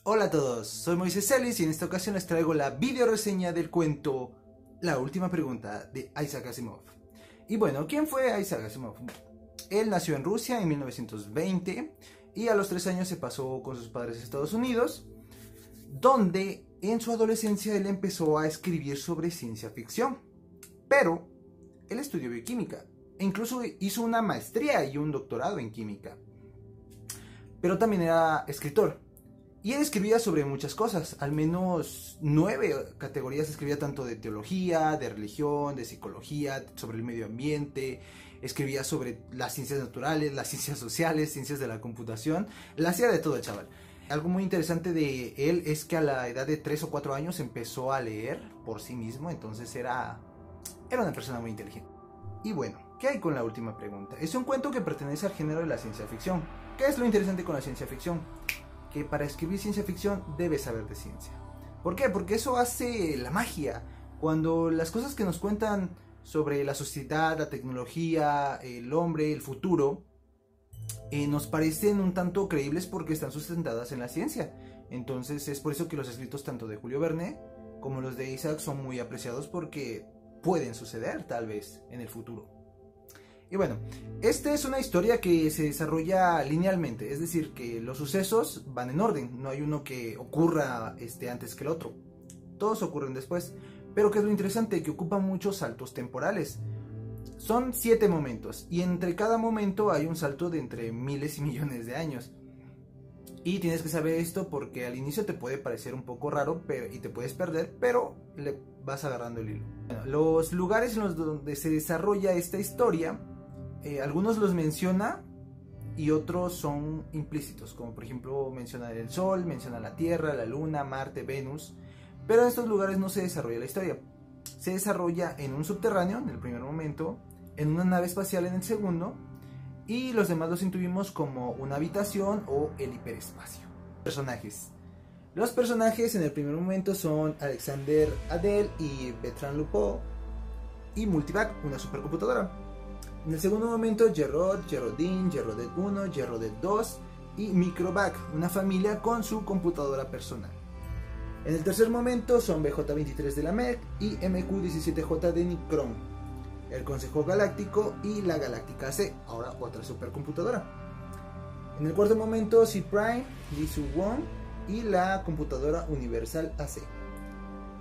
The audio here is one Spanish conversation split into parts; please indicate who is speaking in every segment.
Speaker 1: Hola a todos, soy Moisés Celis y en esta ocasión les traigo la video reseña del cuento La última pregunta de Isaac Asimov. Y bueno, ¿quién fue Isaac Asimov? Él nació en Rusia en 1920 y a los 3 años se pasó con sus padres a Estados Unidos, donde en su adolescencia él empezó a escribir sobre ciencia ficción. Pero él estudió bioquímica e incluso hizo una maestría y un doctorado en química. Pero también era escritor. Y él escribía sobre muchas cosas, al menos 9 categorías escribía, tanto de teología, de religión, de psicología, sobre el medio ambiente, escribía sobre las ciencias naturales, las ciencias sociales, ciencias de la computación, la hacía de todo el chaval. Algo muy interesante de él es que a la edad de 3 o 4 años empezó a leer por sí mismo, entonces era una persona muy inteligente. Y bueno, ¿qué hay con la última pregunta? Es un cuento que pertenece al género de la ciencia ficción. ¿Qué es lo interesante con la ciencia ficción? Que para escribir ciencia ficción debes saber de ciencia. ¿Por qué? Porque eso hace la magia. Cuando las cosas que nos cuentan sobre la sociedad, la tecnología, el hombre, el futuro, nos parecen un tanto creíbles porque están sustentadas en la ciencia. Entonces es por eso que los escritos tanto de Julio Verne como los de Isaac son muy apreciados, porque pueden suceder tal vez en el futuro. Y bueno, esta es una historia que se desarrolla linealmente, es decir, que los sucesos van en orden, no hay uno que ocurra antes que el otro, todos ocurren después. Pero que es lo interesante, que ocupa muchos saltos temporales. Son 7 momentos y entre cada momento hay un salto de entre miles y millones de años. Y tienes que saber esto porque al inicio te puede parecer un poco raro y te puedes perder, pero le vas agarrando el hilo. Bueno, los lugares en los donde se desarrolla esta historia, algunos los menciona y otros son implícitos, como por ejemplo menciona el Sol, menciona la Tierra, la Luna, Marte, Venus, pero en estos lugares no se desarrolla la historia. Se desarrolla en un subterráneo en el primer momento, en una nave espacial en el segundo, y los demás los intuimos como una habitación o el hiperespacio. Personajes. Los personajes en el primer momento son Alexander Adel y Bertrand Lupo, y Multivac, una supercomputadora. En el segundo momento, Gerard, Geraldine, Gerardet 1, Gerardet 2 y Microvac, una familia con su computadora personal. En el tercer momento son BJ-23 de la MEC y MQ-17J de Nicron, el Consejo Galáctico y la Galáctica AC, ahora otra supercomputadora. En el cuarto momento, C-Prime, Lee Su-won y la computadora Universal AC.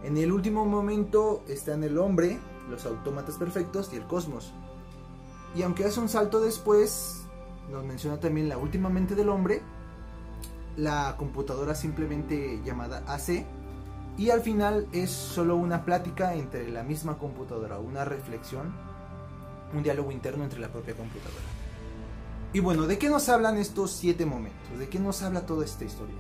Speaker 1: En el último momento están el hombre, los autómatas perfectos y el cosmos. Y aunque hace un salto después, nos menciona también la última mente del hombre, la computadora simplemente llamada AC, y al final es solo una plática entre la misma computadora, una reflexión, un diálogo interno entre la propia computadora. Y bueno, ¿de qué nos hablan estos 7 momentos? ¿De qué nos habla toda esta historia?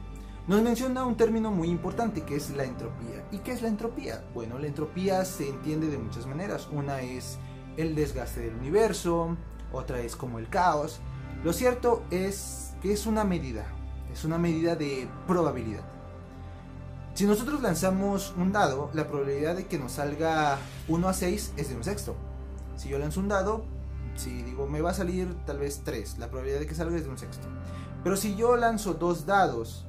Speaker 1: Nos menciona un término muy importante, que es la entropía. ¿Y qué es la entropía? Bueno, la entropía se entiende de muchas maneras. Una es el desgaste del universo, otra es como el caos. Lo cierto es que es una medida de probabilidad. Si nosotros lanzamos un dado, la probabilidad de que nos salga 1 a 6 es de un sexto. Si yo lanzo un dado, si digo me va a salir tal vez 3, la probabilidad de que salga es de un sexto. Pero si yo lanzo 2 dados,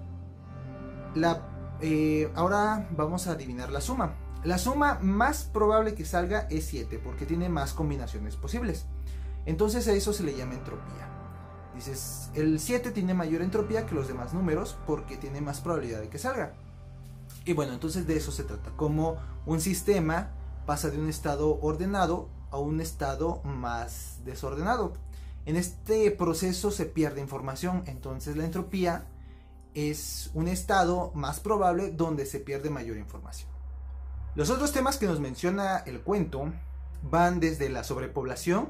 Speaker 1: ahora vamos a adivinar la suma. La suma más probable que salga es 7, porque tiene más combinaciones posibles. Entonces a eso se le llama entropía. Dices, el 7 tiene mayor entropía que los demás números porque tiene más probabilidad de que salga. Y bueno, entonces de eso se trata. Como un sistema pasa de un estado ordenado a un estado más desordenado. En este proceso se pierde información. Entonces la entropía es un estado más probable donde se pierde mayor información. Los otros temas que nos menciona el cuento van desde la sobrepoblación,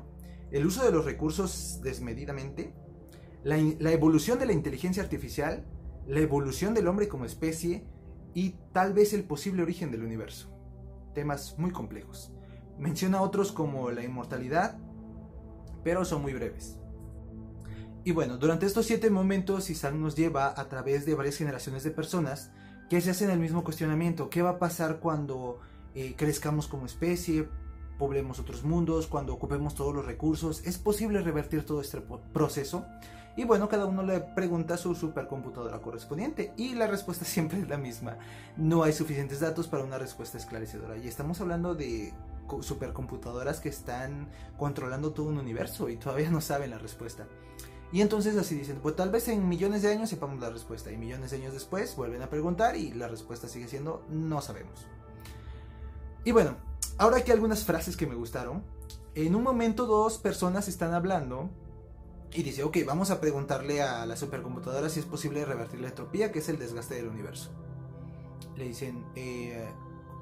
Speaker 1: el uso de los recursos desmedidamente, la evolución de la inteligencia artificial, la evolución del hombre como especie y tal vez el posible origen del universo. Temas muy complejos. Menciona otros como la inmortalidad, pero son muy breves. Y bueno, durante estos 7 momentos Isaac nos lleva a través de varias generaciones de personas que se hacen el mismo cuestionamiento. ¿Qué va a pasar cuando crezcamos como especie, poblemos otros mundos, cuando ocupemos todos los recursos? ¿Es posible revertir todo este proceso? Y bueno, cada uno le pregunta a su supercomputadora correspondiente y la respuesta siempre es la misma. No hay suficientes datos para una respuesta esclarecedora. Y estamos hablando de supercomputadoras que están controlando todo un universo y todavía no saben la respuesta. Y entonces así dicen, pues tal vez en millones de años sepamos la respuesta. Y millones de años después vuelven a preguntar y la respuesta sigue siendo no sabemos. Y bueno, ahora aquí algunas frases que me gustaron. En un momento dos personas están hablando y dice, ok, vamos a preguntarle a la supercomputadora si es posible revertir la entropía, que es el desgaste del universo. Le dicen,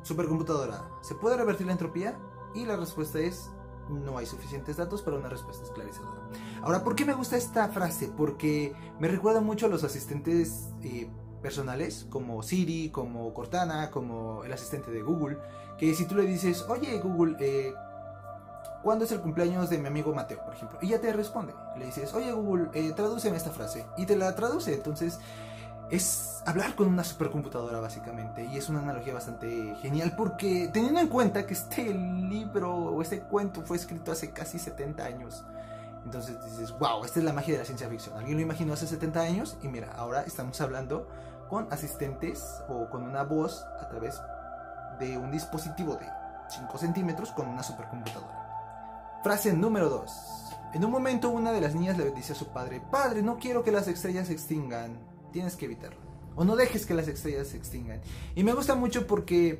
Speaker 1: supercomputadora, ¿se puede revertir la entropía? Y la respuesta es, no hay suficientes datos para una respuesta esclarecedora. Ahora, ¿por qué me gusta esta frase? Porque me recuerda mucho a los asistentes personales, como Siri, como Cortana, como el asistente de Google, que si tú le dices, oye Google, ¿cuándo es el cumpleaños de mi amigo Mateo, por ejemplo? Y ya te responde. Le dices, oye Google, tradúceme esta frase. Y te la traduce. Entonces, es hablar con una supercomputadora básicamente. Y es una analogía bastante genial porque teniendo en cuenta que este libro o este cuento fue escrito hace casi 70 años. Entonces dices, wow, esta es la magia de la ciencia ficción. Alguien lo imaginó hace 70 años y mira, ahora estamos hablando con asistentes o con una voz a través de un dispositivo de 5 centímetros con una supercomputadora. Frase número 2. En un momento una de las niñas le dice a su padre, padre, no quiero que las estrellas se extingan, tienes que evitarlo. O no dejes que las estrellas se extingan. Y me gusta mucho porque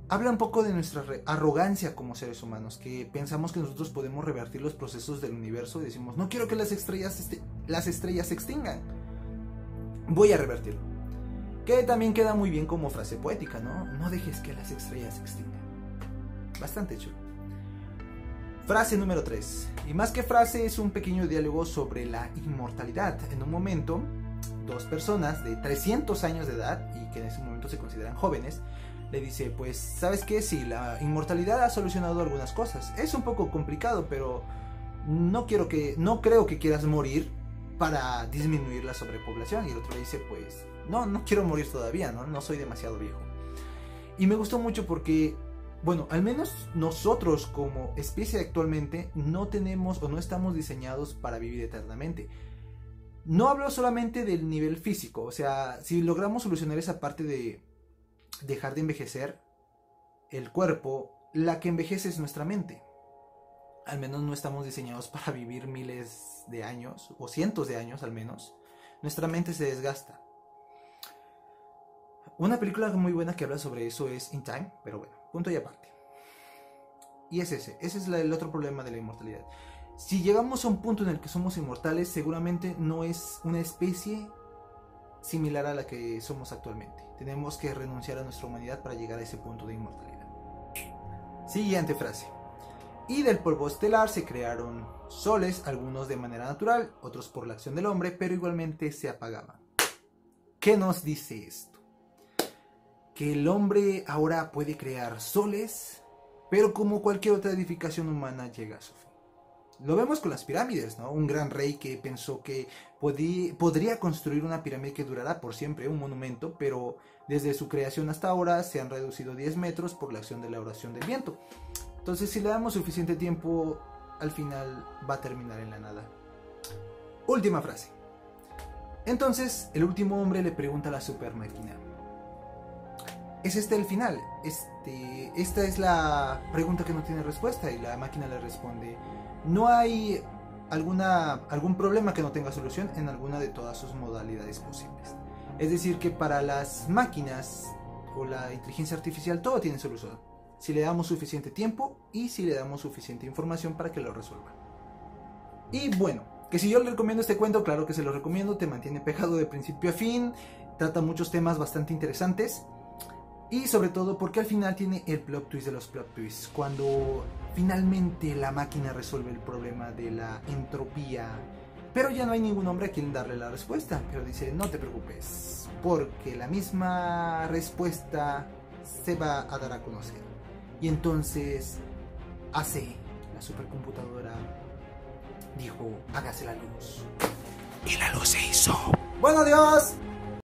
Speaker 1: habla un poco de nuestra arrogancia como seres humanos, que pensamos que nosotros podemos revertir los procesos del universo y decimos, no quiero que las estrellas se extingan, voy a revertirlo. Que también queda muy bien como frase poética, ¿no? No dejes que las estrellas se extingan. Bastante chulo. Frase número 3. Y más que frase es un pequeño diálogo sobre la inmortalidad. En un momento, dos personas de 300 años de edad, y que en ese momento se consideran jóvenes, le dice, pues, ¿sabes qué? Sí, la inmortalidad ha solucionado algunas cosas. Es un poco complicado, pero no creo que quieras morir para disminuir la sobrepoblación. Y el otro le dice, pues, no quiero morir todavía, no soy demasiado viejo. Y me gustó mucho porque, bueno, al menos nosotros como especie actualmente no tenemos o no estamos diseñados para vivir eternamente. No hablo solamente del nivel físico, o sea, si logramos solucionar esa parte de dejar de envejecer el cuerpo, la que envejece es nuestra mente. Al menos no estamos diseñados para vivir miles de años, o cientos de años al menos. Nuestra mente se desgasta. Una película muy buena que habla sobre eso es In Time, pero bueno, punto y aparte. Y ese es el otro problema de la inmortalidad. Si llegamos a un punto en el que somos inmortales, seguramente no es una especie similar a la que somos actualmente. Tenemos que renunciar a nuestra humanidad para llegar a ese punto de inmortalidad. Siguiente frase. Y del polvo estelar se crearon soles, algunos de manera natural, otros por la acción del hombre, pero igualmente se apagaban. ¿Qué nos dice esto? Que el hombre ahora puede crear soles, pero como cualquier otra edificación humana llega a su fin. Lo vemos con las pirámides, ¿no? Un gran rey que pensó que podría construir una pirámide que durará por siempre, un monumento, pero desde su creación hasta ahora se han reducido 10 metros por la acción de la oración del viento. Entonces, si le damos suficiente tiempo, al final va a terminar en la nada. Última frase. Entonces, el último hombre le pregunta a la super máquina, ¿es este el final? Esta es la pregunta que no tiene respuesta. Y la máquina le responde, no hay algún problema que no tenga solución en alguna de todas sus modalidades posibles. Es decir, que para las máquinas o la inteligencia artificial todo tiene solución, si le damos suficiente tiempo y si le damos suficiente información para que lo resuelva. Y bueno, que si yo le recomiendo este cuento, claro que se lo recomiendo, te mantiene pegado de principio a fin, trata muchos temas bastante interesantes. Y sobre todo porque al final tiene el plot twist de los plot twists. Cuando finalmente la máquina resuelve el problema de la entropía. Pero ya no hay ningún hombre a quien darle la respuesta. Pero dice, no te preocupes, porque la misma respuesta se va a dar a conocer. Y entonces la supercomputadora dijo, hágase la luz. Y la luz se hizo. Bueno, adiós.